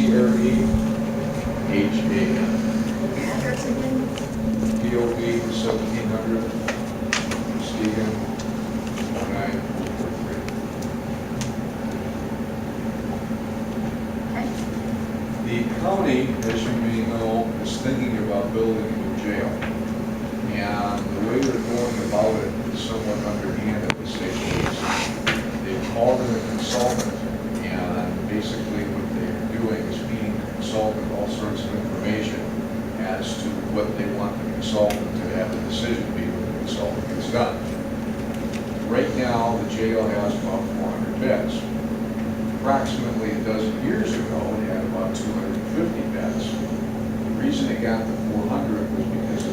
CREHAN. Address again? POV 1700, Muskegon, 09443. Okay. The county, as you may know, is thinking about building a new jail. And the way they're going about it is somewhat underhanded, to say the least. They've called in a consultant, and basically what they're doing is feeding the consultant all sorts of information as to what they want the consultant to have a decision be when the consultant gets done. Right now, the jail has about 400 beds. Approximately a dozen years ago, it had about 250 beds. The reason it got to 400 was because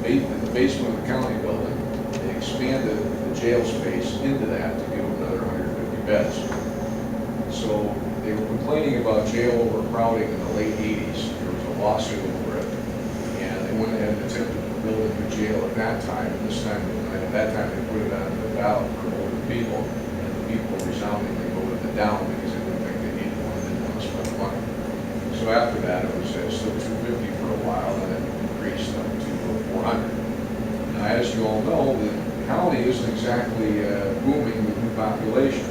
they moved the basement of the county building. They expanded the jail space into that to give them another 150 beds. So they were complaining about jail overcrowding in the late 80s. There was a lawsuit over it, and they went ahead and attempted to build a new jail at that time. And this time, at that time, they put it on the ballot for older people, and the people resoundingly voted it down because they didn't think they needed one, they didn't want to spend the money. So after that, it was still 250 for a while, and then it increased up to 400. Now, as you all know, the county isn't exactly booming with new population.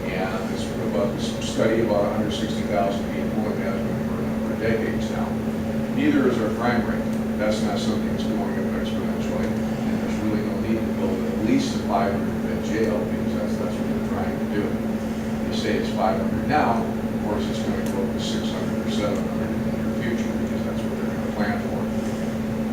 And it's been about this study about 160,000 people, and has been for decades now. Neither is our crime rate. That's not something that's going up exponentially, and there's really no need to build at least a 500-bed jail because that's what they're trying to do. They say it's 500 now. Of course, it's going to go up to 600 or 700 in the near future because that's what they're going to plan for.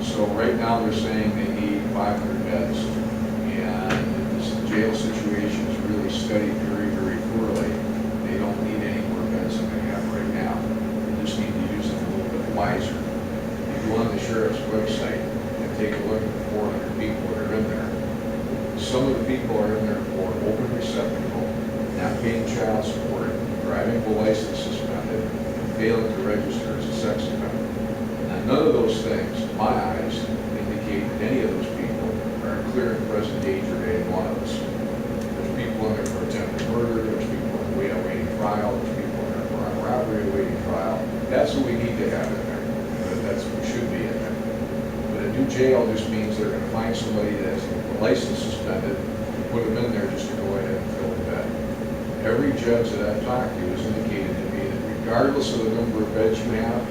So right now they're saying they need 500 beds, and this jail situation is really studied very, very poorly. They don't need any more beds than they have right now. They just need to use them a little bit wiser. If you go on the sheriff's website and take a look at the 400 people that are in there, some of the people are in there for open receptacle, not paying child support, driving with license suspended, and failing to register as a sex offender. Now, none of those things, in my eyes, indicate that any of those people are in clear and present danger to any one of us. There's people in there for attempted murder, there's people in there awaiting trial, there's people in there for armed robbery awaiting trial. That's what we need to have in there. That's what should be in there. But a new jail just means they're going to find somebody that has a license suspended and put them in there just to go ahead and fill the bed. Every judge that I've talked to has indicated to me that regardless of the number of beds you have,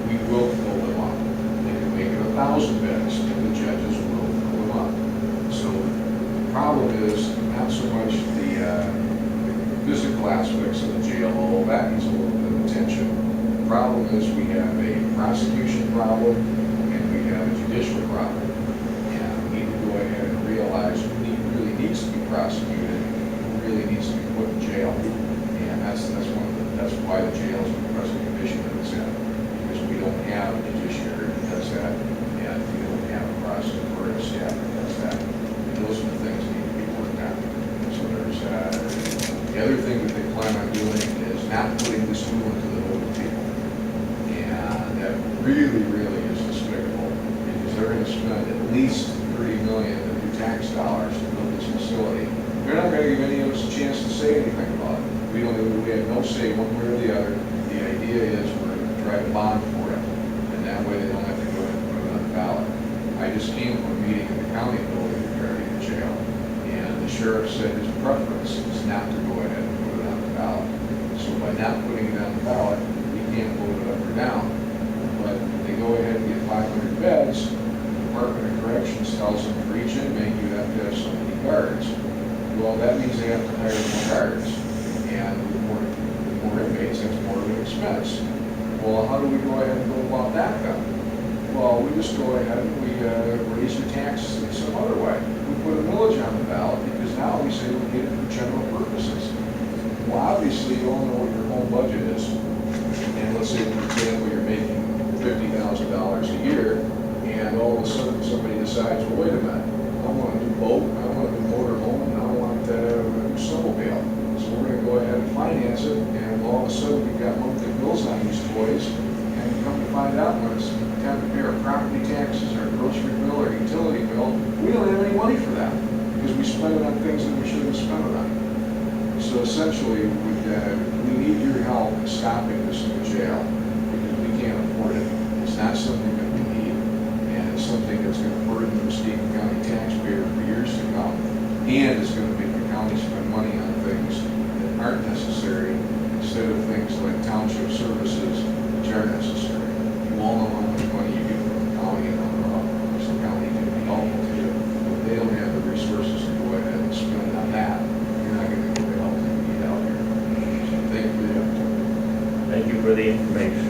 we will fill them up. They can make it 1,000 beds, and the judges will fill them up. So the problem is not so much the physical aspects of the jail, although that needs a little bit of attention. The problem is we have a prosecution problem and we have a judicial problem. And we need to go ahead and realize who really needs to be prosecuted, who really needs to be put in jail. And that's why the jail is in the present condition that it's in. Because we don't have a judiciary that does that, and we don't have a prosecutorial staff that does that. And those are the things that need to be worked on. So there's the other thing that they plan on doing is not putting this tool into the older people. And that really, really is despicable because they're going to spend at least $30 million of your tax dollars to build this facility. They're not going to give any of us a chance to say anything about it. We have no say one way or the other. The idea is we're going to try to bond for it, and that way they don't have to go ahead and put it on the ballot. I just came from a meeting in the county building regarding the jail, and the sheriff said his preference is not to go ahead and put it on the ballot. So by not putting it on the ballot, we can't vote it up or down. But if they go ahead and get 500 beds, the Department of Corrections tells them for each inmate you have to have so many guards. Well, that means they have to hire more guards. And with more inmates, that's more of an expense. Well, how do we go ahead and go about that then? Well, we just go ahead and we raise your taxes in some other way. We put a millage on the ballot because now we say we get it for general purposes. Well, obviously, you all know what your home budget is. And let's say, for example, you're making $50,000 a year, and all of a sudden somebody decides, well, wait a minute, I want to do boat, I want to do motorhome, and I want to do snowmobile. So we're going to go ahead and finance it, and all of a sudden we've got monthly bills on these toys, and come to find out when it's time to pay our property taxes, our grocery bill, our utility bill, we don't have any money for that because we spend it on things that we shouldn't spend it on. So essentially, we need your help in stopping this new jail, because we can't afford it. It's not something that we need, and it's something that's gonna burden the Muskegon County taxpayer for years to come, and it's gonna make the county spend money on things that aren't necessary, instead of things like township services, which are necessary. You all know how much money you get from the county, and how much the county can be helpful to you. If they don't have the resources to go ahead and spend on that, you're not gonna get the help that you need out here. So thank you for the opportunity. Thank you for the information.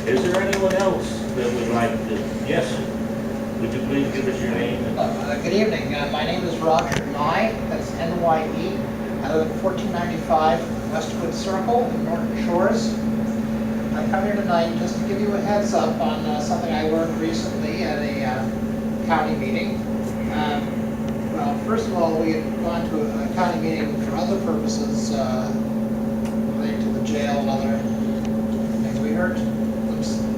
Is there anyone else that would like to, yes? Would you please give us your name? Good evening. My name is Roger Nye. That's N-Y-E. I live at 1495 Westwood Circle in Norton Shores. I come here tonight just to give you a heads up on something I learned recently at a county meeting. Well, first of all, we had gone to a county meeting for other purposes related to the jail and other things. We heard them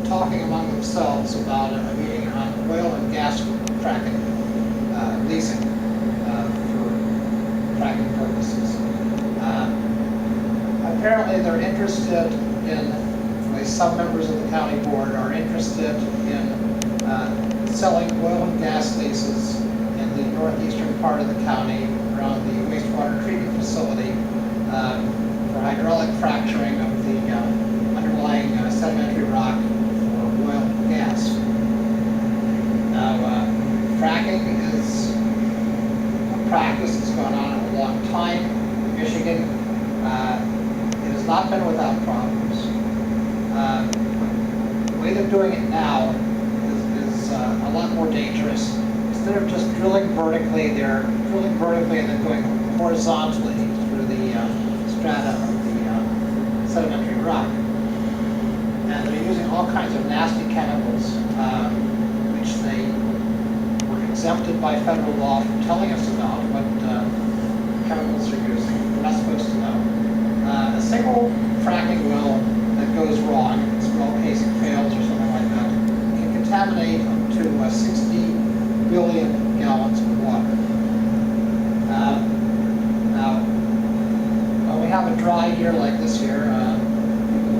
talking among themselves about a meeting on oil and gas fracking, leasing for fracking purposes. Apparently they're interested in, at least some members of the county board are interested in selling oil and gas leases in the northeastern part of the county around the wastewater treatment facility for hydraulic fracturing of the underlying sedimentary rock for oil and gas. Now, fracking is a practice that's gone on a long time in Michigan. It has not been without problems. The way they're doing it now is a lot more dangerous. Instead of just drilling vertically, they're drilling vertically and then going horizontally through the strata of the sedimentary rock. And they're using all kinds of nasty chemicals, which they were exempted by federal law from telling us about what chemicals they're using. We're not supposed to know. A single fracking well that goes wrong, if its well casing fails or something like that, can contaminate up to 60 billion gallons of water. Now, when we have a dry year like this year, people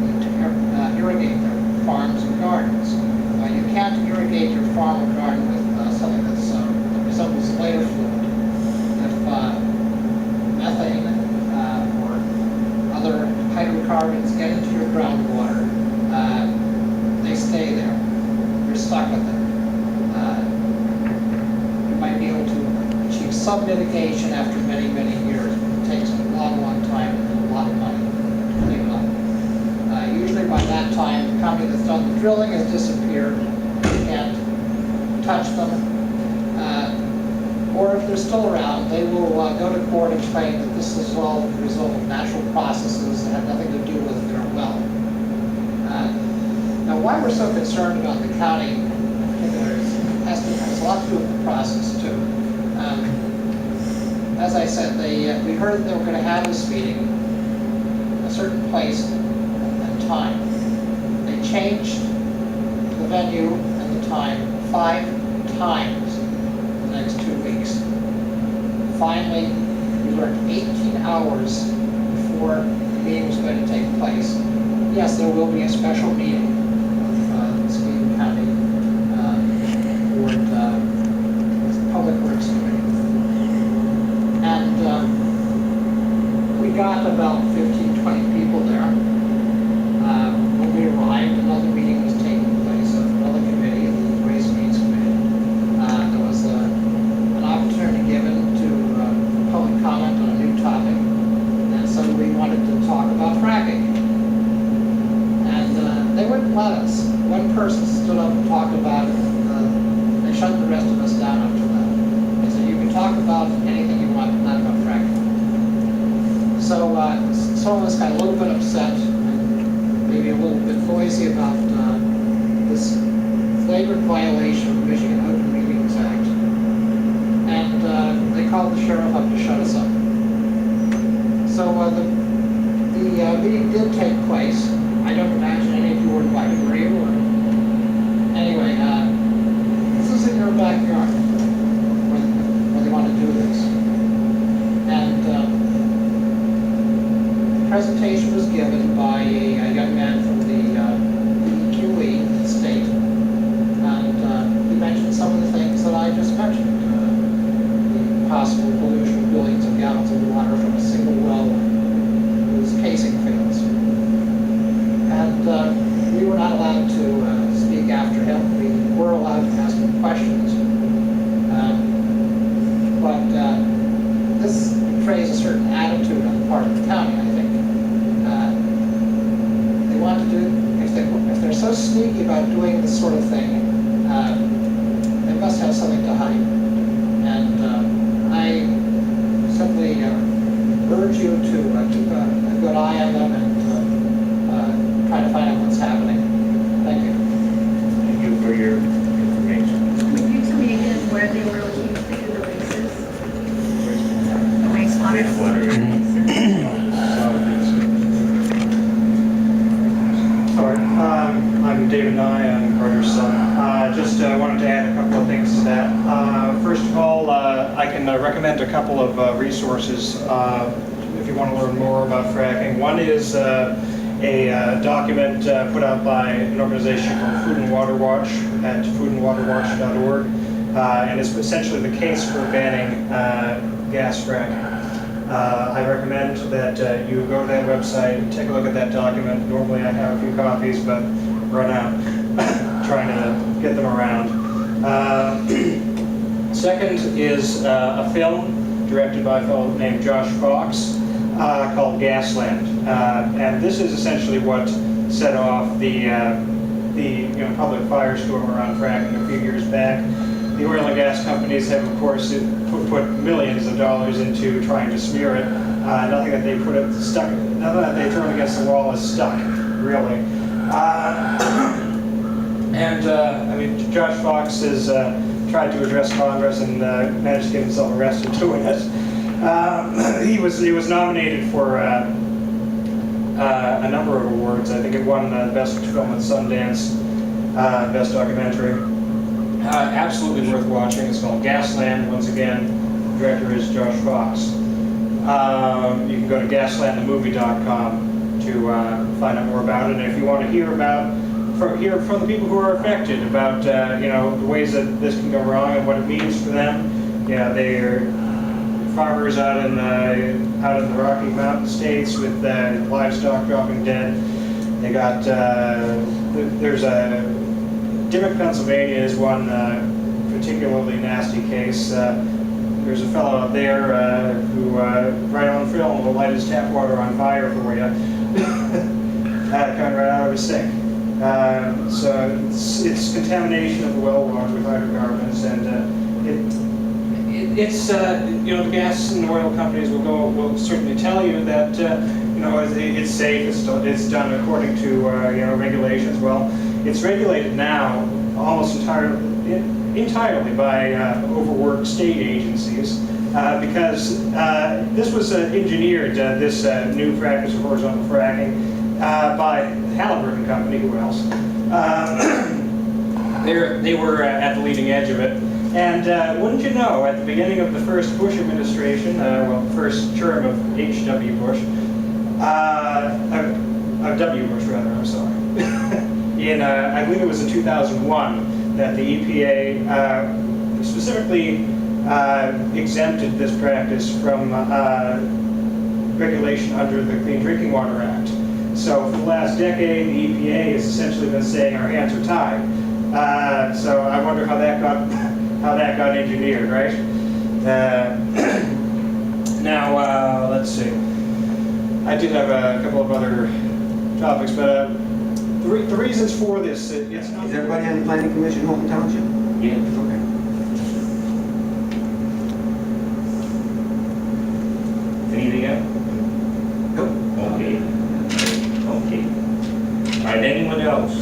need to irrigate their farms and gardens. You can't irrigate your farm or garden with something that resembles lighter fluid. If methane or other hydrocarbons get into your groundwater, they stay there. You're stuck with it. You might be able to achieve some mitigation after many, many years. It takes a long, long time and a lot of money to clean it up. Usually by that time, the company that's done the drilling has disappeared. You can't touch them. Or if they're still around, they will go to court and claim that this is all the result of natural processes that have nothing to do with their well. Now, why we're so concerned about the county in particular has a lot to do with the process, too. As I said, we heard they were going to have this meeting in a certain place and time. They changed the venue and the time 5 times in the next 2 weeks. Finally, we learned 18 hours before the meeting was going to take place. Yes, there will be a special meeting of Muskegon County Board Public Works Committee. And we got about 15, 20 people there. When we arrived, another meeting was taking place of another committee, the Ways and Means Committee. There was an opportunity given to public comment on a new topic, and so we wanted to talk about fracking. And they wouldn't let us. One person stood up and talked about it, and they shut the rest of us down after that. They said, you can talk about anything you want, but not about fracking. So some of us got a little bit upset, and maybe a little bit noisy about this flagrant violation of the Michigan Open Meetings Act. And they called the sheriff up to shut us up. So the meeting did take place. I don't imagine any of you were invited, were you? Anyway, this is in your backyard where they want to do this. And presentation was given by a young man from the EQE state, and he mentioned some of the things that I just mentioned. The possible pollution of billions of gallons of water from a single well whose casing fails. And we were not allowed to speak after him. We were allowed to ask him questions. But this betrays a certain attitude on the part of the county, I think. They want to do, if they're so sneaky about doing this sort of thing, they must have something to hide. And I simply urge you to keep a good eye on them and try to find out what's happening. Thank you. Thank you for your information. Would you tell me again where they were looking to do the races? The wastewater. Sorry, I'm David Nye, I'm Carter's son. Just wanted to add a couple of things to that. First of all, I can recommend a couple of resources if you want to learn more about fracking. One is a document put out by an organization called Food and Water Watch at foodandwaterwatch.org, and it's essentially the case for banning gas fracking. I recommend that you go to that website and take a look at that document. Normally I have a few copies, but run out trying to get them around. Second is a film directed by a fellow named Josh Fox called Gasland. And this is essentially what set off the public firestorm around fracking a few years back. The oil and gas companies have, of course, put millions of dollars into trying to smear it. Nothing that they thrown against the wall is stuck, really. I mean, Josh Fox has tried to address Congress and managed to get himself arrested doing it. He was nominated for a number of awards. I think it won Best Film at Sundance, Best Documentary. Absolutely worth watching. It's called Gasland. Once again, the director is Josh Fox. You can go to gaslandthemovie.com to find out more about it. And if you want to hear from the people who are affected about the ways that this can go wrong and what it means for them, they're farmers out in the Rocky Mountain states with livestock dropping dead. They got there's a Dimmock, Pennsylvania is one particularly nasty case. There's a fellow out there who, right on film, will light his tap water on fire for you, coming right out of his sink. So it's contamination of the well water with hydrocarbons, and it's the gas and oil companies will certainly tell you that it's safe, it's done according to regulations. Well, it's regulated now almost entirely by overworked state agencies because this was engineered, this new practice of horizontal fracking by the Halliburton Company. Who else? They were at the leading edge of it. And wouldn't you know, at the beginning of the first Bush administration, first term of H.W. Bush, W. Bush rather, I'm sorry. I believe it was in 2001 that the EPA specifically exempted this practice from regulation under the Clean Drinking Water Act. So for the last decade, the EPA has essentially been saying our hands are tied. So I wonder how that got engineered, right? Now let's see. I did have a couple of other topics, but the reasons for this, it's not... Is everybody on the planning commission, Holton Township? Yeah. Okay. Anything else? Nope. Okay. All right, anyone else?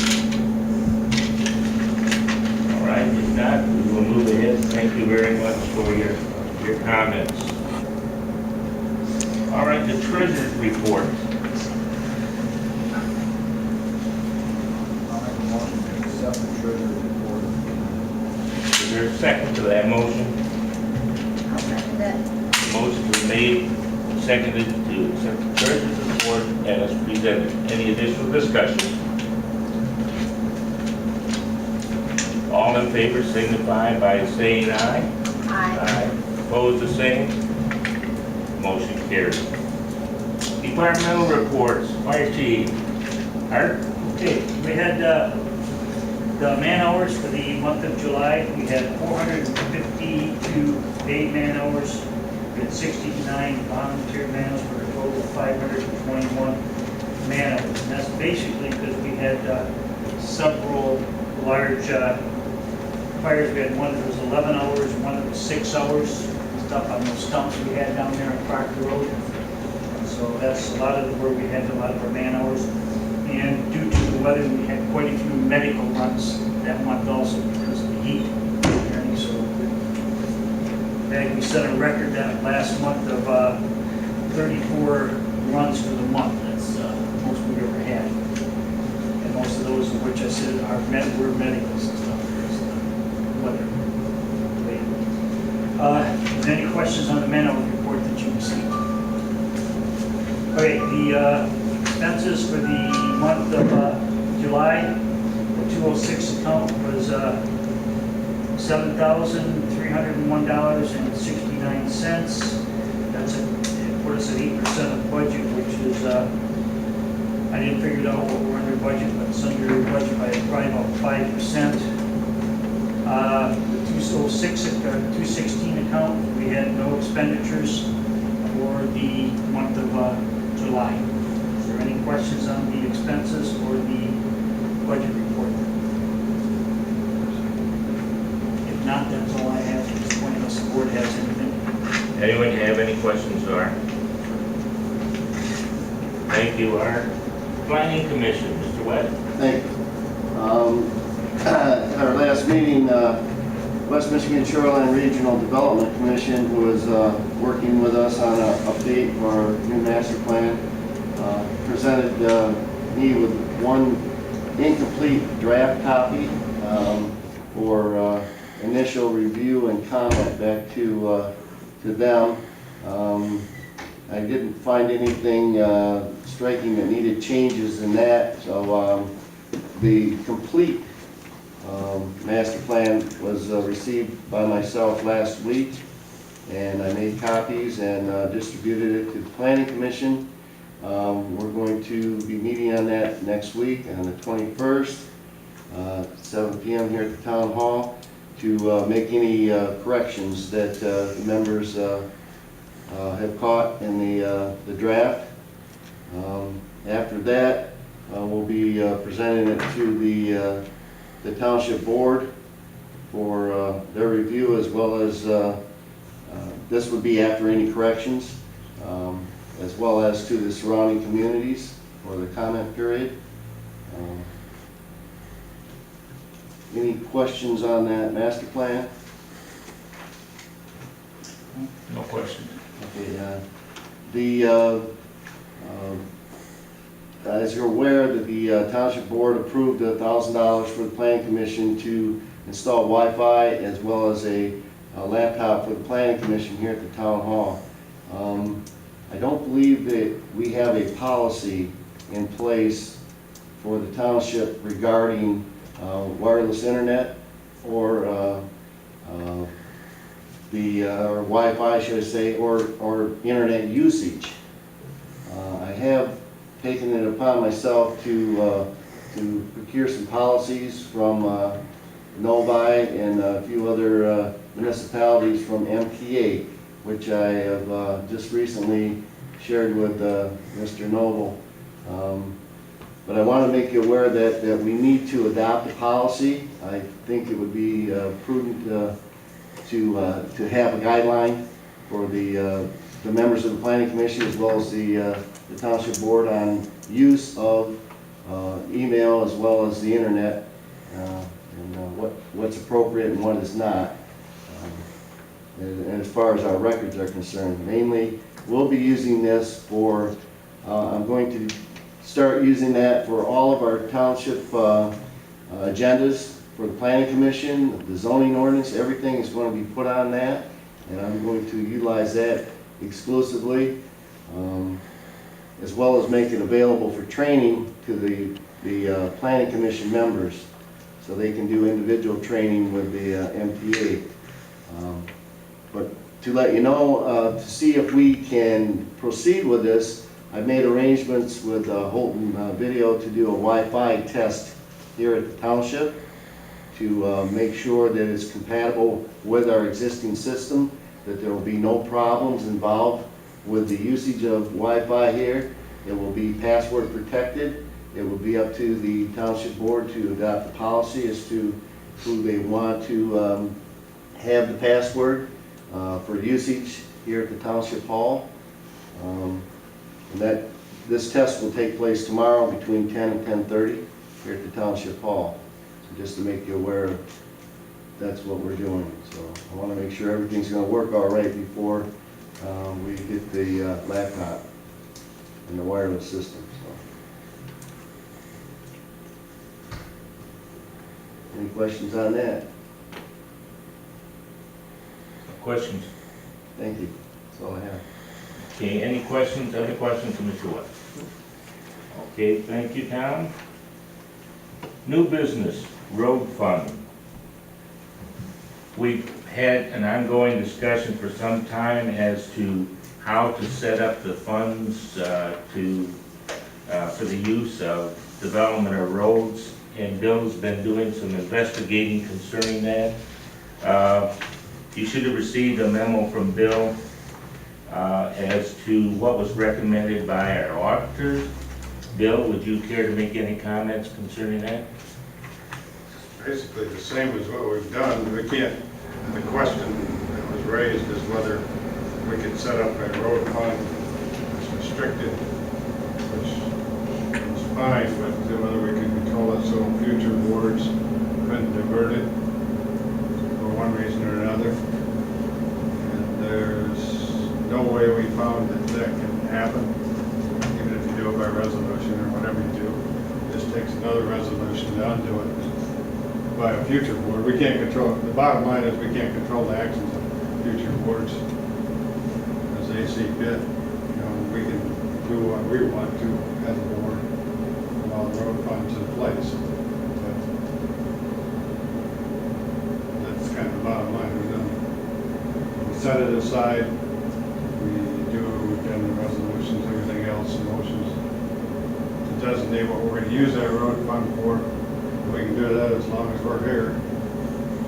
All right, if not, we will move ahead. Thank you very much for your comments. All right, the treasurer's report. I'll make a motion to accept the treasurer's report. Is there a second to that motion? I'll second that. Motion was made seconded to accept the treasurer's report as presented. Any additional discussion? All in favor signify by saying aye. Aye. Opposed, the same. Motion carries. Departmental reports, fire chief. Art? Okay, we had the man hours for the month of July. We had 452 paid man hours. We had 69 volunteer man hours for a total of 521 man hours. And that's basically because we had several large fires. We had one that was 11 hours, one that was 6 hours, stuff on those stumps we had down there on Proctor Road. So that's a lot of where we had a lot of our man hours. And due to the weather, we had quite a few medical runs that month also because of the heat. And so in fact, we set a record that last month of 34 runs for the month. That's the most we've ever had. And most of those of which I said were medicals and stuff because of the weather. Any questions on the man hour report that you received? Okay, the expenses for the month of July, the 206 account was $7,301.69. That's it put us at 8% of budget, which is I didn't figure out what we're under budget, but it's under budget by probably about 5%. The 216 account, we had no expenditures for the month of July. Is there any questions on the expenses or the budget report? If not, that's all I have at this point, unless the board has anything. Anyone have any questions, Art? Thank you, Art. Planning Commission, Mr. Webb. Thank you. At our last meeting, West Michigan Shoreline Regional Development Commission, who was working with us on an update for our new master plan, presented me with one incomplete draft copy for initial review and comment back to them. I didn't find anything striking that needed changes in that, so the complete master plan was received by myself last week, and I made copies and distributed it to the Planning Commission. We're going to be meeting on that next week on the 21st, 7 p.m. here at the Town Hall to make any corrections that the members have caught in the draft. After that, we'll be presenting it to the Township Board for their review, as well as this would be after any corrections, as well as to the surrounding communities for the comment period. Any questions on that master plan? No questions. Okay, as you're aware, that the Township Board approved $1,000 for the Planning Commission to install Wi-Fi as well as a laptop for the Planning Commission here at the Town Hall. I don't believe that we have a policy in place for the Township regarding wireless internet or or Wi-Fi, should I say, or internet usage. I have taken it upon myself to procure some policies from Novi and a few other municipalities from MPA, which I have just recently shared with Mr. Noble. But I want to make you aware that we need to adopt a policy. I think it would be prudent to have a guideline for the members of the Planning Commission as well as the Township Board on use of email as well as the internet and what's appropriate and what is not. And as far as our records are concerned, mainly we'll be using this for, I'm going to start using that for all of our township agendas for the Planning Commission, the zoning ordinance, everything is going to be put on that, and I'm going to utilize that exclusively. as well as make it available for training to the planning commission members, so they can do individual training with the MTA. But to let you know, to see if we can proceed with this, I've made arrangements with Holton Video to do a Wi-Fi test here at the township to make sure that it's compatible with our existing system, that there will be no problems involved with the usage of Wi-Fi here. It will be password protected. It will be up to the township board to adopt the policy as to who they want to have the password for usage here at the township hall. And this test will take place tomorrow between 10 and 10:30 here at the township hall. So just to make you aware, that's what we're doing. So I want to make sure everything's going to work all right before we get the laptop and the wireless system. So. Any questions on that? Questions? Thank you. That's all I have. Okay, any questions, other questions from Mr. West? Okay, thank you, Tom. New business, road fund. We've had an ongoing discussion for some time as to how to set up the funds for the use of development of roads, and Bill's been doing some investigating concerning that. You should have received a memo from Bill as to what was recommended by our auditors. Bill, would you care to make any comments concerning that? Basically the same as what we've done. We can't, the question that was raised is whether we could set up a road fund that's restricted, which is fine, but whether we can control it so future boards couldn't divert it for one reason or another. And there's no way we found that that can happen, even if you do it by resolution or whatever you do. It just takes another resolution to undo it by a future board. We can't control, the bottom line is we can't control the actions of future boards as they see fit. You know, we can do what we want to as a board while the road fund's in place. But that's kind of the bottom line. We set it aside, we do then the resolutions, everything else, motions to designate what we're going to use that road fund for. We can do that as long as we're here.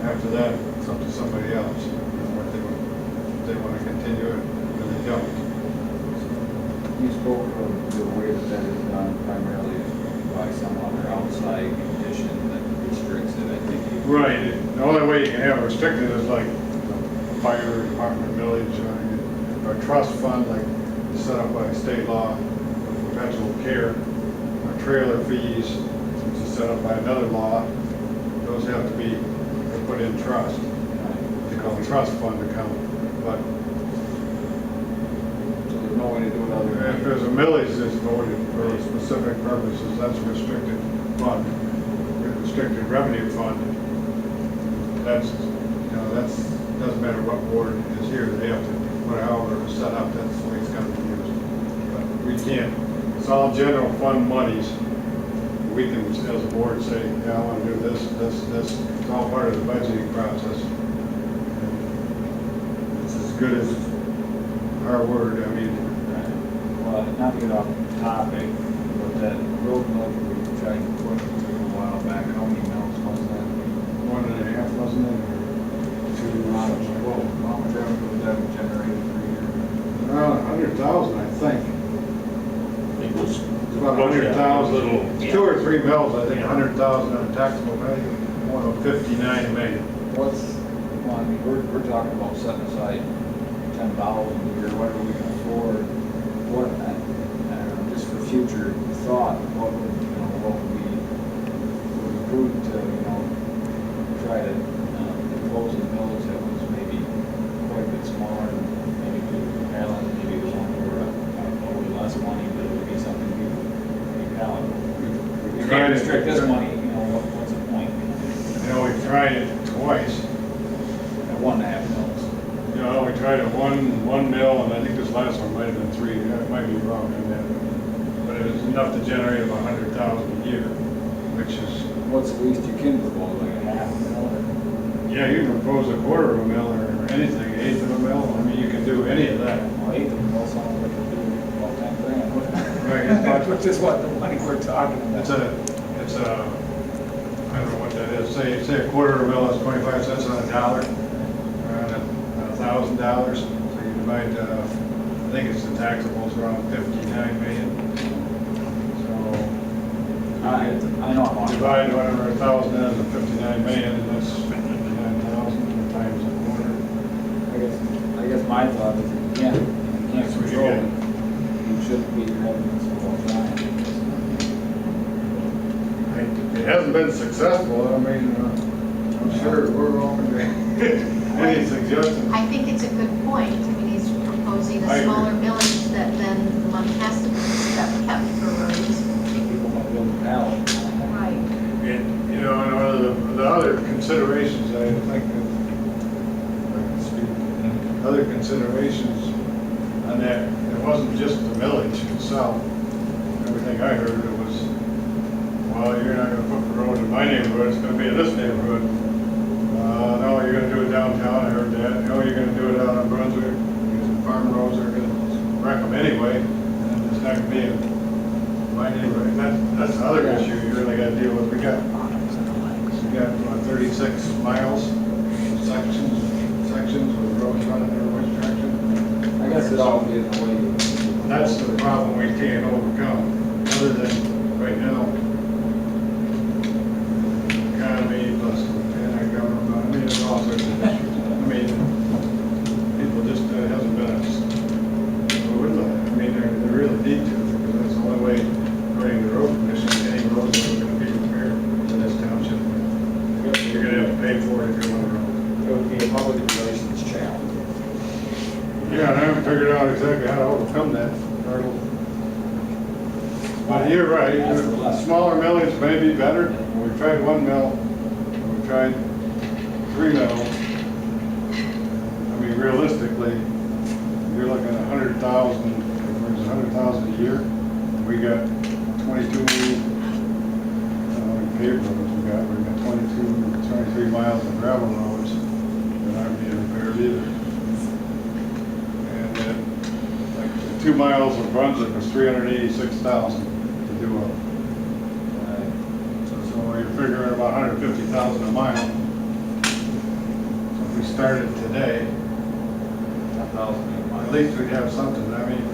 After that, it's up to somebody else, you know, what they want to continue it, or they don't. You spoke of the way that is done primarily by some other outside condition that restricts it, I think. Right. The only way you can have it restricted is like fire department, village, or a trust fund like set up by state law, perpetual care, or trailer fees, which is set up by another law. Those have to be put in trust. They call it trust fund account. But So there's no way to do it other than. if there's a millage that's voted for specific purposes, that's a restricted fund, a restricted revenue fund. That's, you know, doesn't matter what board is here, they have to, however it's set up, that's the way it's gonna be used. But we can't, it's all general fund monies. We can, as a board, say, yeah, I wanna do this. It's all part of the budgeting process. It's as good as our word, I mean. Well, not to get off topic, but that road mill we tried to put a while back, how many mills was that? 1.5, wasn't it? How much revenue was that generated per year? Around 100,000, I think. It was It's about 100,000, yeah. 2 or 3 mills, I think, 100,000 on taxable value, 59 million. What's, well, I mean, we're talking about setting aside 10,000 a year, what are we gonna afford? What, just for future thought, what would, what would be prudent to, try to close the mills that was maybe quite a bit smaller, and maybe do Allen, maybe the one where, with less money, but it would be something we Allen. We can't restrict this money, what's the point? You know, we tried it twice. At 1.5 mills. You know, we tried it one mill, and I think this last one might have been 3, it might enough to generate about 100,000 a year, which is, What's the least you can propose, like a half a mil? yeah, you can propose a quarter of a mil or anything, eighth of a mil. I mean, you can do any of that. Well, eighth of a mil sounds like it'd be about 10 grand. Right. Which is what the money we're talking about. It's a, I don't know what that is, say a quarter of a mil is 25 cents on a dollar, around $1,000. So you divide, I think it's the taxables around 59 million. So I know I'm on. divide whatever 1,000 is of 59 million, and that's 59,000 times a quarter. I guess my thought is, you can't That's what you control get. it. You shouldn't be having this all the time. It hasn't been successful, I mean, I'm sure we're wrong. Any suggestions? I think it's a good point. I mean, he's proposing I a agree. smaller millage that then the money has to be kept for roads. People might build a pallet. Right. And, you know, and one of the other considerations, I think, if I can speak, other considerations on that, it wasn't just the village itself. Everything I heard, it was, well, you're not gonna put the road in my neighborhood, it's gonna be in this neighborhood. No, you're gonna do it downtown, I heard that. No, you're gonna do it out on Brunswick, because farm roads are gonna wreck them anyway, and it's not gonna be in my neighborhood. And that's the other issue you really gotta deal with. We got 36 miles, sections with roads running in which direction. I guess it all is the way. That's the problem we can't overcome, other than right now, economy plus anti-government, I mean, there's all sorts of issues. I mean, people just, hasn't been, I mean, they really need to, because that's the only way, according to the road commission, any roads are gonna be repaired in this township. You're gonna have to pay for it if you want to road. It would be a public relations challenge. Yeah, and I haven't figured out exactly how to overcome that hurdle. But you're right, smaller millage may be better. We've tried 1 mill, we've tried 3 mills. I mean, realistically, you're looking at 100,000, there's 100,000 a year. We got 22, paved roads we've got 23 miles of gravel roads that aren't being repaired either. And then, like, 2 miles of Brunswick was 386,000 to do up. So you're figuring about 150,000 a mile. So if we started today, 10,000 a mile. at least we'd have something. I mean,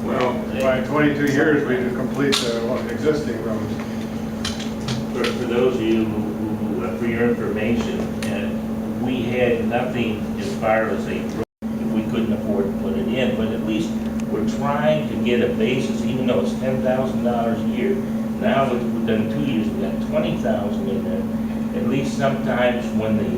Well, by 22 years, we'd complete the existing roads. for those of you who, for your information, we had nothing as far as a road, if we couldn't afford to put it in, but at least we're trying to get a basis, even though it's $10,000 a year. Now, we've done 2 years, we've got 20,000 in there. At least sometimes when the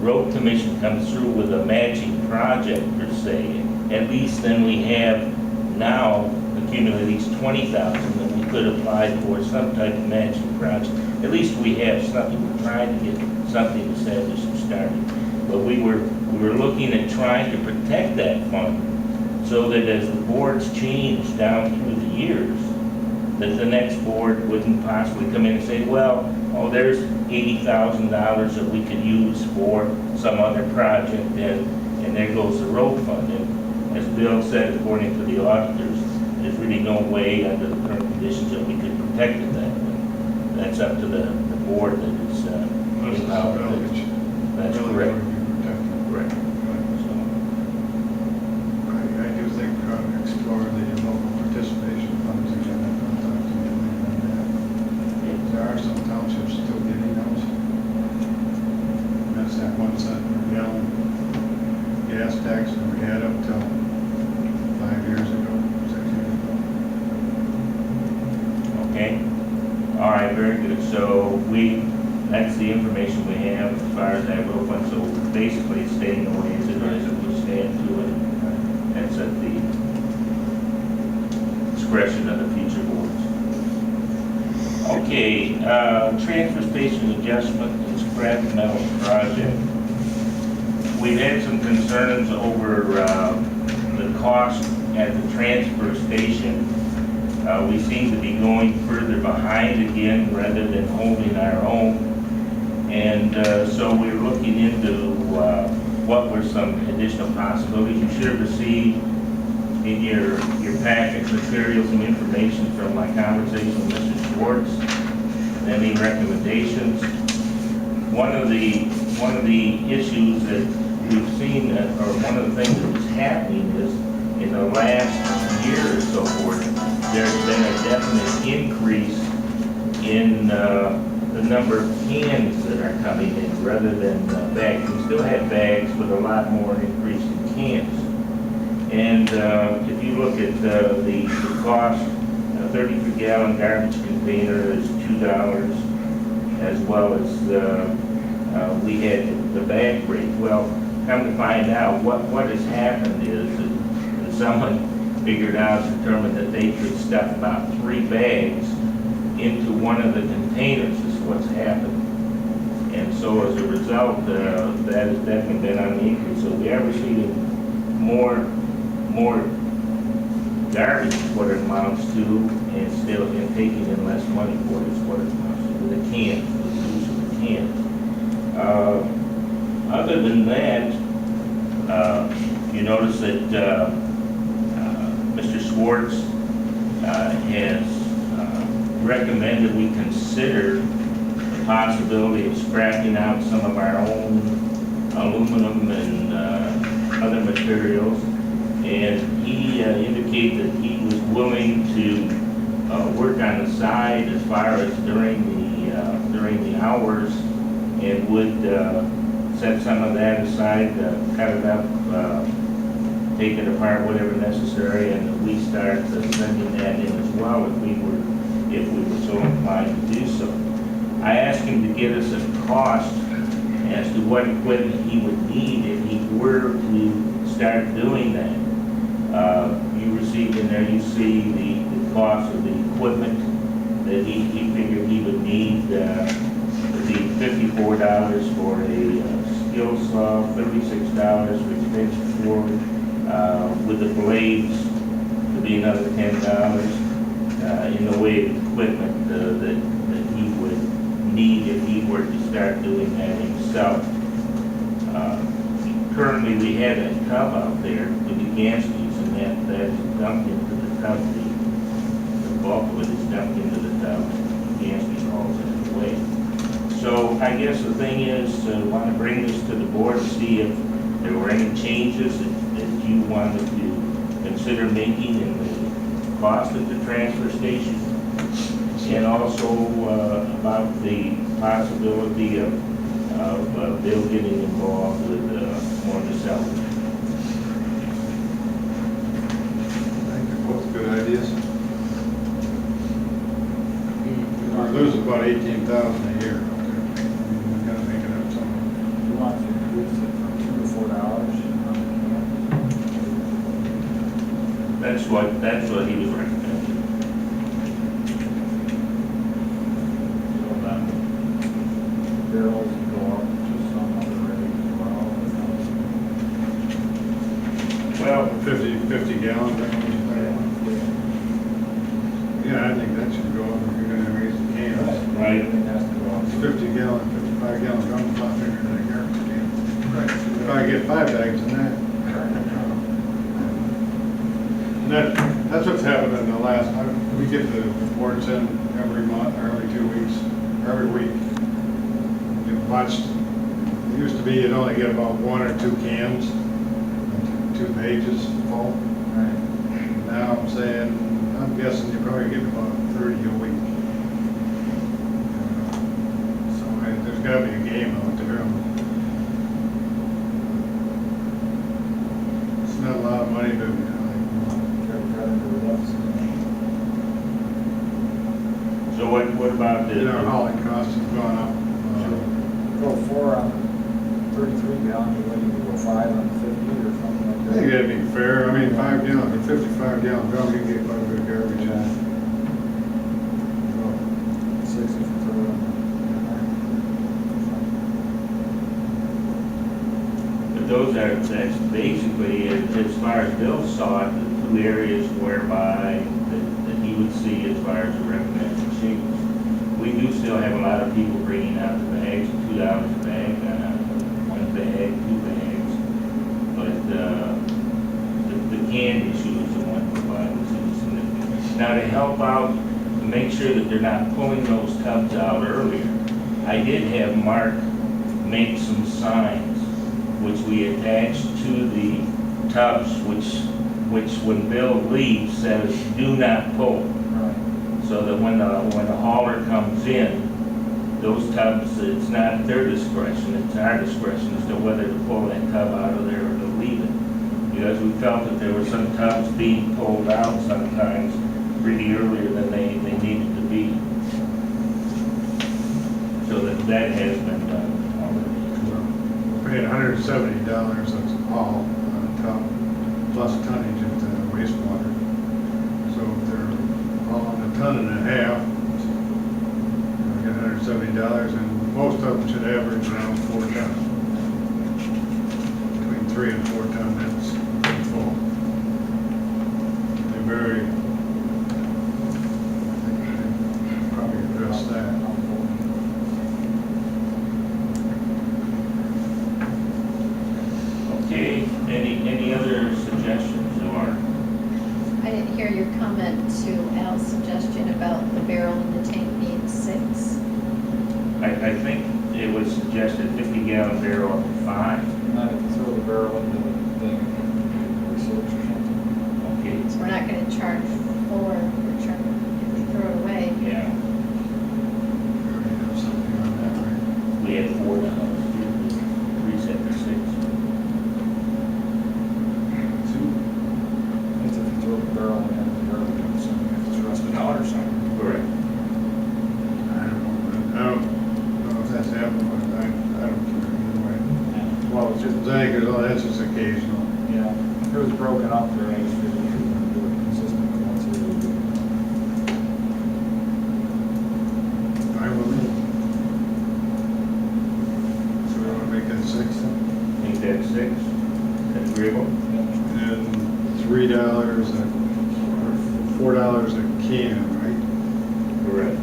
road commission comes through with a matching project per se, at least then we have now accumulated at least 20,000 that we could apply for some type of matching project. At least we have something, we're trying to get something established and started. But we were looking at trying to protect that fund so that as the boards change down through the years, that the next board wouldn't possibly come in and say, well, oh, there's $80,000 that we could use for some other project, and there goes the road fund. And as Bill said, according to the auditors, there's really no way under the current conditions that we could protect it that way. That's up to the board that is, empowered. That's correct. Correct. So, I do think we ought to explore the local participation funds again. There are some townships still getting those. That's that 1 cent per gallon gas tax that we had up till 5 years ago, 6 years ago. okay. All right, very good. So that's the information we have as far as that road fund. So basically, it's staying the way it is, and we stand to it. That's at the discretion of the future boards. Okay, transfer station adjustment and scrap metal project. We've had some concerns over the cost at the transfer station. We seem to be going further behind again rather than holding our own. And so we're looking into what were some additional possibilities. You should have received in your packet material some information from my conversation with Mr. Schwartz. Any recommendations? One of the issues that we've seen, or one of the things that was happening is in the last year or so forth, there's been a definite increase in the number of cans that are coming in rather than bags. We still have bags, but a lot more increase in cans. And if you look at the cost, a 33-gallon garbage container is $2, as well as we had the bag rate. Well, come to find out, what has happened is that someone figured out, determined that they could stuff about 3 bags into one of the containers is what's happened. And so as a result, that has definitely been on the increase. So we are receiving more garbage is what it amounts to, and still taking in less money for it is what it amounts to, with the cans, with the use of the cans. Other than that, you notice that Mr. Schwartz has recommended we consider the possibility of scrapping out some of our own aluminum and other materials. And he indicated that he was willing to work on the side as far as during the hours, and would set some of that aside, cut it up, take it apart, whatever necessary, and we start sending that in as well if we were so inclined to do so. I asked him to get us a cost as to what equipment he would need if he were to start doing that. You received in there, you see the cost of the equipment that he figured he would need. Would be $54 for a skill saw, $36 for extension cord, with the blades to be another $10 in the way of equipment that he would need if he were to start doing that himself. Currently, we have a tub out there with the Gansky's, and that's dumped into the tub. The bulk of it is dumped into the tub. Gansky hauls it away. So I guess the thing is, I want to bring this to the board to see if there were any changes that you wanted to consider making in the cost of the transfer station, and also about the possibility of Bill getting involved with more of the selling. I think they're both good ideas. We're losing about 18,000 a year. We gotta make it up somehow. You want to reduce it from $2 to $4? That's what he was recommending. So then barrels go up to some other rate as well. Well, 50 gallons. Yeah, I think that should go up if you're gonna raise the cans. right. Everything has to go up. 50 gallon, 55 gallon drums, about bigger than a garbage can. Right. If I get 5 bags in that. And that's what's happened in the last, we get the reports in every month, or every 2 weeks, or every week. You've watched, it used to be you'd only get about 1 or 2 cans, 2 pages full. Right. Now I'm saying, I'm guessing you're probably getting about 30 a week. So there's gotta be a game out there. It's not a lot of money to, So what about the? our hauling costs have gone up. Go 4 on the 33 gallon, you wouldn't go 5 on the 50 or something like I that. think that'd be fair. I mean, 5 gallon, or 55 gallon drum, you can get quite a bit of garbage out. 6 if you throw it on. But that's basically, as far as Bill saw it, the two areas whereby that he would see as far as the recommended change. We do still have a lot of people bringing out the bags, $2 a bag, one bag, two bags. But the can issue is the one whereby we see significant. Now, to help out, to make sure that they're not pulling those tubs out earlier, I did have Mark make some signs, which we attached to the tubs, which when Bill leaves says, "Do not pull." So that when the hauler comes in, those tubs, it's not their discretion, it's our discretion as to whether to pull that tub out of there or to leave it. Because we felt that there were some tubs being pulled out sometimes really earlier than they needed to be. So that has been done already. Paid $170, that's all on top, plus tonnage of the wastewater. So if they're all on a ton and a half, you get $170, and most of them should average around 4 tons. Between 3 and 4 ton, that's full. They vary. I think they probably address that. Okay, any other suggestions or? I didn't hear your comment to Al's suggestion about the barrel and the tank being 6. I think it was suggested 50-gallon barrel up to 5. And then if you throw the barrel into the thing, research or something. Okay, So we're not gonna charge for return if we throw it away. yeah, We already have something on that, right? we had $4. Reset to 6. If you throw the barrel in, the barrel becomes something, if it's rusted out or something. Correct. I don't know if that's happened, but I don't care either way. Well, it's just, I think that's just occasional. yeah, if it was broken up there, I just figured you could do it consistent with once a year. Fine with me. So we want to make that 6 then? Think that's 6. That's agreeable? And $3 or $4 a can, right? Correct.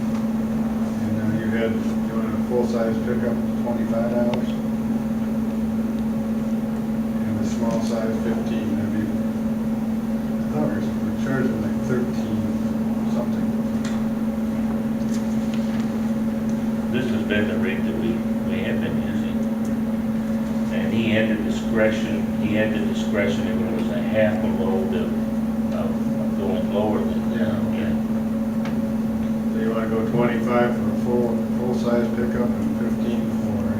And you want a full-size pickup, $25? And the small size, 15. That'd be, I thought we were charging like 13 something. This has been the rate that we have been using. And he had the discretion if it was a half a load of going lower than. Yeah. Yeah. So you want to go 25 for a full-size pickup and 15 for a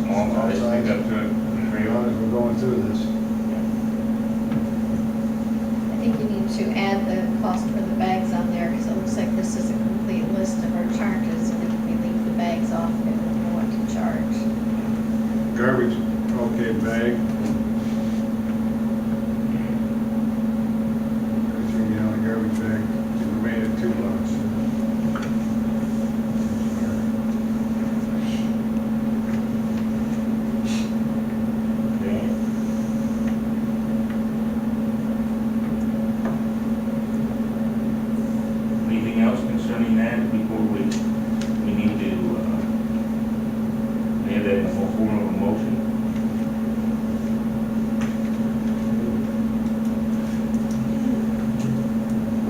Small size pickup truck. as long as we're going through this. I think you need to add the cost for the bags on there, because it looks like this is a complete list of our charges, and if we leave the bags off, then we'll know what to charge. Garbage, okay, bag. 13-gallon garbage bag, it remained at $2. Okay. Anything else concerning that before we need to, have that in a form of a motion?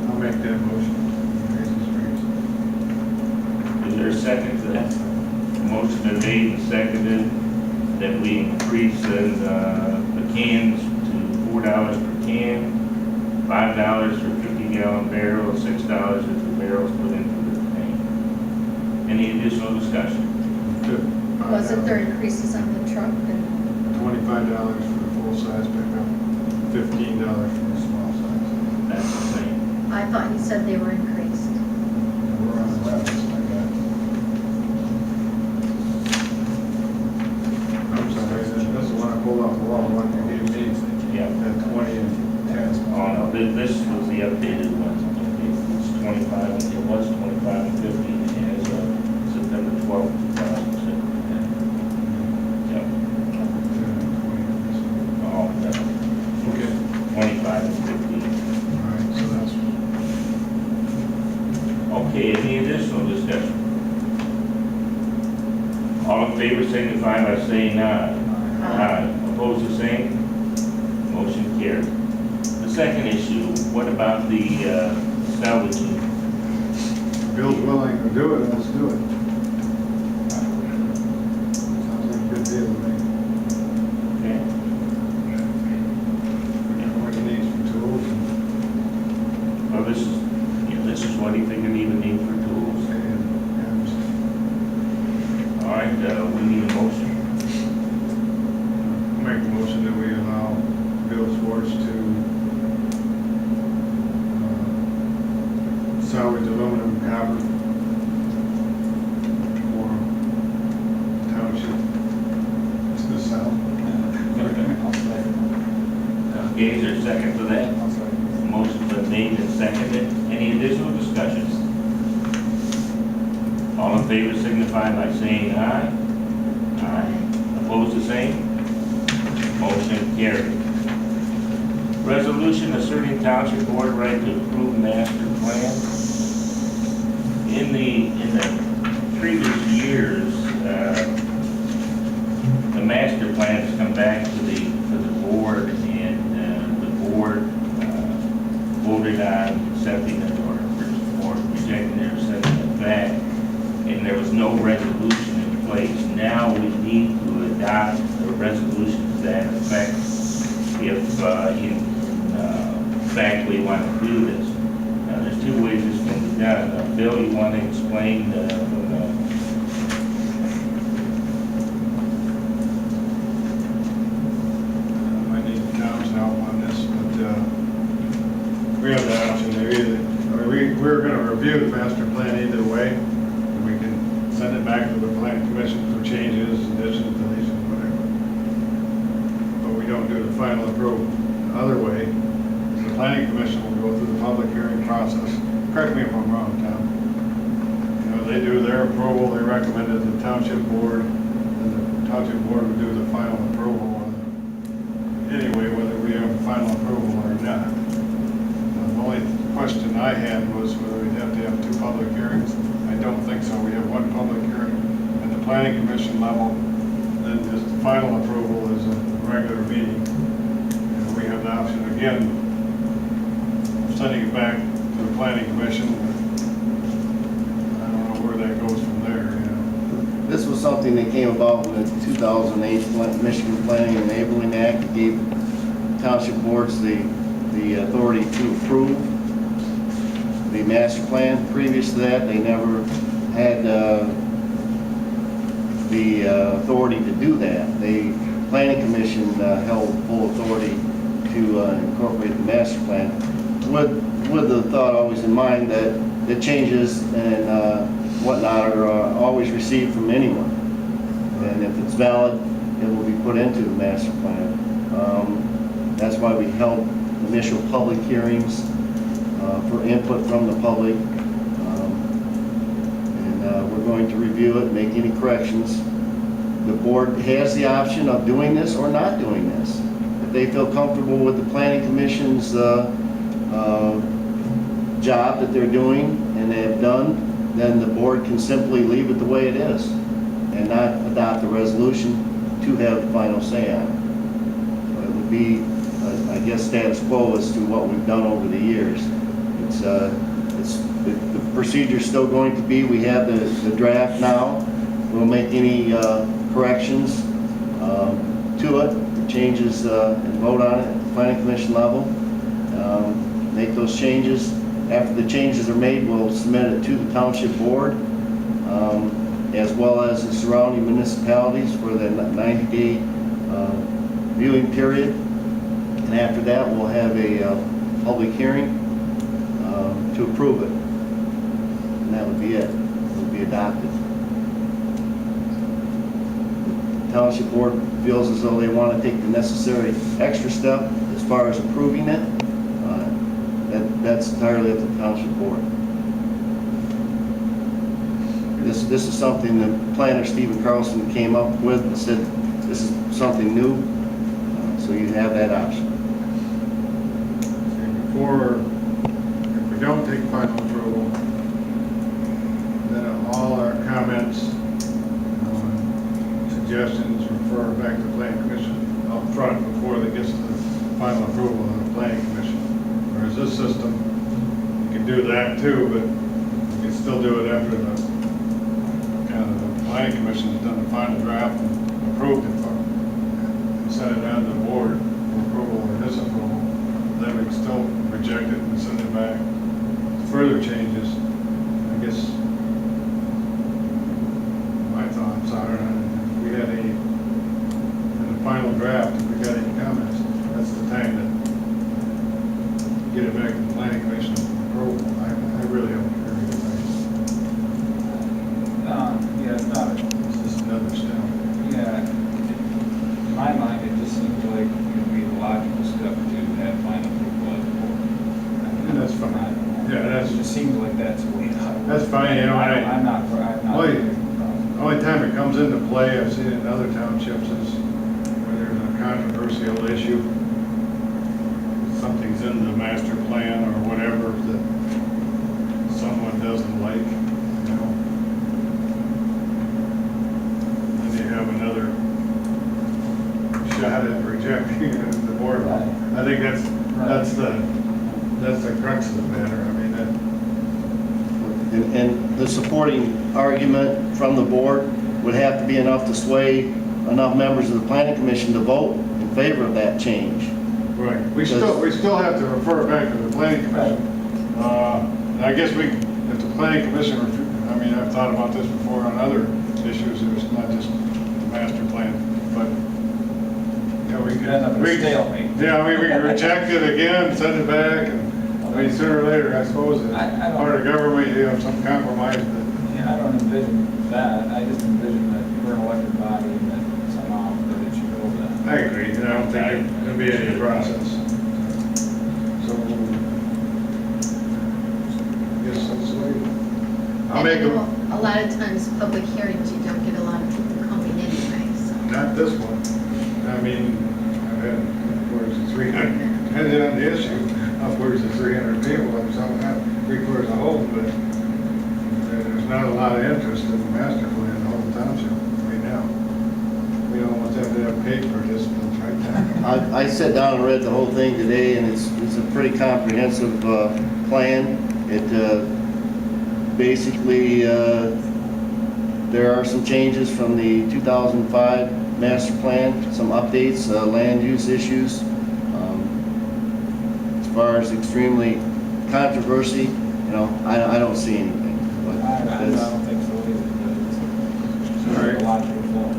I'll make that motion. Is there a second to that? Motion been made and seconded that we increase the cans to $4 per can, $5 for 50-gallon barrel, $6 if the barrel's put into the tank. Any additional discussion? Good. Wasn't there increases on the truck and $25 for the full-size pickup, $15 for the small size. That's the same. I thought you said they were increased. We're on the left, I got. I'm sorry, that's the one I pulled off the wall, the one you gave me, Yeah. at 20 and 10. Oh, no, this was the updated one. It's 25, it was 25 and 50, as of September 12th, 2006. Okay, any additional discussion? All in favor signify by saying aye. Aye. Opposed, the same? Motion carried. The second issue, what about the salvaging? Bill's willing to do it, let's do it. Sounds like a good deal to me. Okay. We know what he needs for tools Well, this is what you think you even need for tools. and All right, we need a motion. make a motion that we allow Bill Schwartz to salvage aluminum and copper for Township to sell. I'll second. Okay, is there a second for that? I'll second. Motion's been made and seconded. Any additional discussion? All in favor signify by saying aye. Aye. Opposed, the same? Motion carried. Resolution asserting Township Board right to approve master plan. In the previous years, the master plan has come back to the board, and the board voted on accepting it or rejecting it or sending it back, and there was no resolution in place. Now we need to adopt a resolution to that effect if in fact we want to do this. Now, there's two ways this can be done. Bill, you want to explain I need Tom's help on this, but we have the option there either. We're going to review the master plan either way, and we can send it back to the planning commission for changes, additions, deletions, whatever. But we don't do the final approval. The other way, is the planning commission will go through the public hearing process. Correct me if I'm wrong, Tom. You know, they do their approval, they recommend it to the township board, and the township board would do the final approval. Anyway, whether we have final approval or not. The only question I had was whether we'd have to have two public hearings. I don't think so. We have one public hearing at the planning commission level, then just the final approval is a regular meeting. And we have the option again of sending it back to the planning commission. I don't know where that goes from there, you know. This was something that came about in the 2008 Michigan Planning and Enabling Act. It gave township boards the authority to approve the master plan. Previous to that, they never had the authority to do that. The planning commission held full authority to incorporate the master plan, with the thought always in mind that the changes and whatnot are always received from anyone. And if it's valid, it will be put into the master plan. That's why we held initial public hearings for input from the public. And we're going to review it, make any corrections. The board has the option of doing this or not doing this. If they feel comfortable with the planning commission's job that they're doing and they have done, then the board can simply leave it the way it is and not adopt a resolution to have the final say on it. So it would be, I guess, status quo as to what we've done over the years. The procedure's still going to be, we have the draft now. We'll make any corrections to it, changes, and vote on it at the planning commission level. Make those changes. After the changes are made, we'll submit it to the township board, as well as the surrounding municipalities for the 90-day viewing period. And after that, we'll have a public hearing to approve it. And that would be it. It would be adopted. The township board feels as though they want to take the necessary extra step as far as approving it. That's entirely up to the township board. This is something that planner Stephen Carlson came up with and said this is something new, so you have that option. Before, if we don't take final approval, comments, and suggestions, refer back to the planning commission up front before they gets to the final approval of the planning commission. Whereas this system, you can do that too, but you can still do it after the planning commission has done the final draft and approved it and sent it down to the board for approval or disapproval. Then we can still reject it and send it back. Further changes, I guess, my thoughts are, if we had in the final draft, if we got any comments, that's the time to get it back to the planning commission for approval. I really don't care either way. Yeah, it's not, It's just another step. yeah, in my mind, it just seems like it would be the logical step to have final approval as a board. And that's fine. I don't know. Yeah, It just seems like that's the way it ought to That's work. fine, you know, I'm not. Well, the only time it comes into play, I've seen it in other townships, is when there's a controversial issue. Something's in the master plan or whatever that someone doesn't like, you know. Then you have another shot at rejecting it at the board. Right. I think that's the crux of the matter. I mean, that, And the supporting argument from the board would have to be enough to sway enough members of the planning commission to vote in favor of that change. right, we still have to refer it back to the planning commission. And I guess if the planning commission, I mean, I've thought about this before on other issues, it's not just the master plan, but, you know, we End up in a stalemate. yeah, I mean, we can reject it again, send it back, and, I mean, sooner or later, I suppose, as I don't- part of government, you have some compromise, but Yeah, I don't envision that. I just envision that we're an elected body and that somehow that it should go that. I agree, and I don't think it'll be any process. So, I guess that's the way. I'll And make I know a, a lot of times, public hearings, you don't get a lot of people coming anyway, so. not this one. I mean, I've had upwards of 300, depending on the issue, upwards of 300 people, and some have 3/4 of Holton, but there's not a lot of interest in the master plan in Holton Township right now. We almost have to have paid participants right now. I sat down and read the whole thing today, and it's a pretty comprehensive plan. It basically, there are some changes from the 2005 master plan, some updates, land use issues. As far as extremely controversy, you know, I don't see anything. But I that's- don't think so either. It's All right. a logical flow.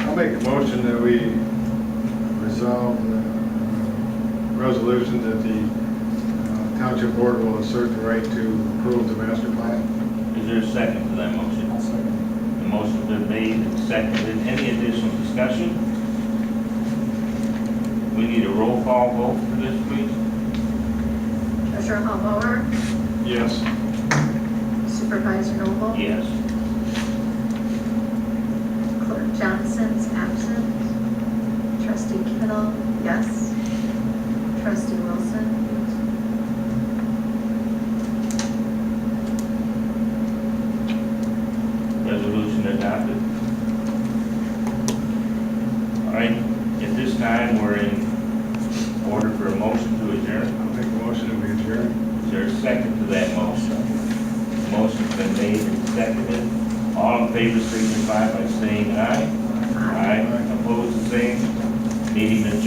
I'll make a motion that we resolve the resolution that the township board will assert the right to approve the master plan. Is there a second to that motion? I'll second. The motion's been made and seconded. Any additional discussion? We need a roll call vote for this, please. Treasurer Hallbauer, Yes. Supervisor Noble. Yes. Clerk Johnson's absent. Trustee Kittle, yes. Trustee Wilson. Resolution adopted. All right, at this time, we're in order for a motion to adjourn. I'll make a motion that we adjourn. Is there a second to that motion? Motion's been made and seconded. All in favor signify by saying aye. Aye. Opposed, the same. Meeting adjourned.